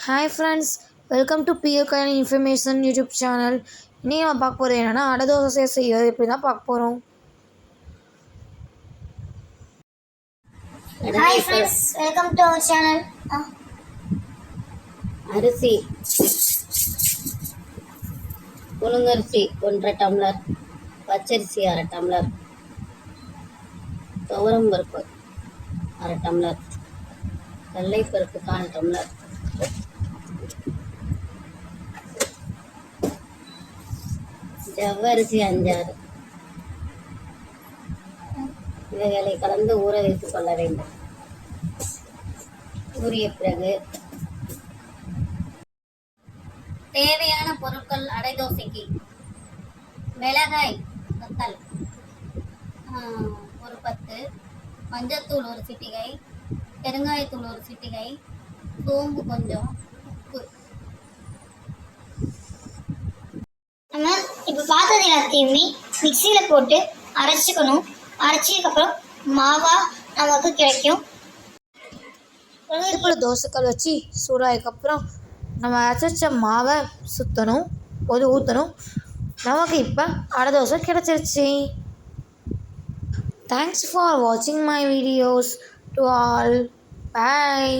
Hi friends, welcome to பிஎல்கான information YouTube channel. இனி நம்ம பார்க்க போகிறது என்னென்னா அடை தோசை செய்கிறது எப்படி தான் பார்க்க போகிறோம். Hi friends, welcome to our channel. அரிசி புழுங்கரிசி 1.5 டம்ளர், பச்சரிசி 1/2 டம்ளர், துவரம்பருப்பு 1/2 டம்ளர், கடலைப்பருப்பு 1/4 டம்ளர், ஜவ்வரிசி 5-6 இவைகளை கலந்து ஊற வைத்துக் கொள்ள வேண்டும். ஊறிய பிறகு தேவையான பொருட்கள் அடை தோசைக்கு: மிளகாய் வத்தல் ஒரு 10, மஞ்சத்தூள் 1 சிட்டிகை, பெருங்காயத்தூள் 1 சிட்டிகை, சோம்பு கொஞ்சம், உப்பு. நம்ம இப்போ பார்த்தது எல்லாத்தையுமே மிக்சியில் போட்டு அரைச்சிக்கணும். அரைச்சதுக்கப்புறம் மாவா நமக்கு கிடைக்கும். இப்போ தோசைக்கல் வச்சு சூடாயதுக்கப்புறம் நம்ம அரைச்ச மாவை ஊற்றணும். நமக்கு இப்போ அடை தோசை கிடச்சிருச்சு. தேங்க்ஸ் ஃபார் வாட்சிங் my videos to all. Bye.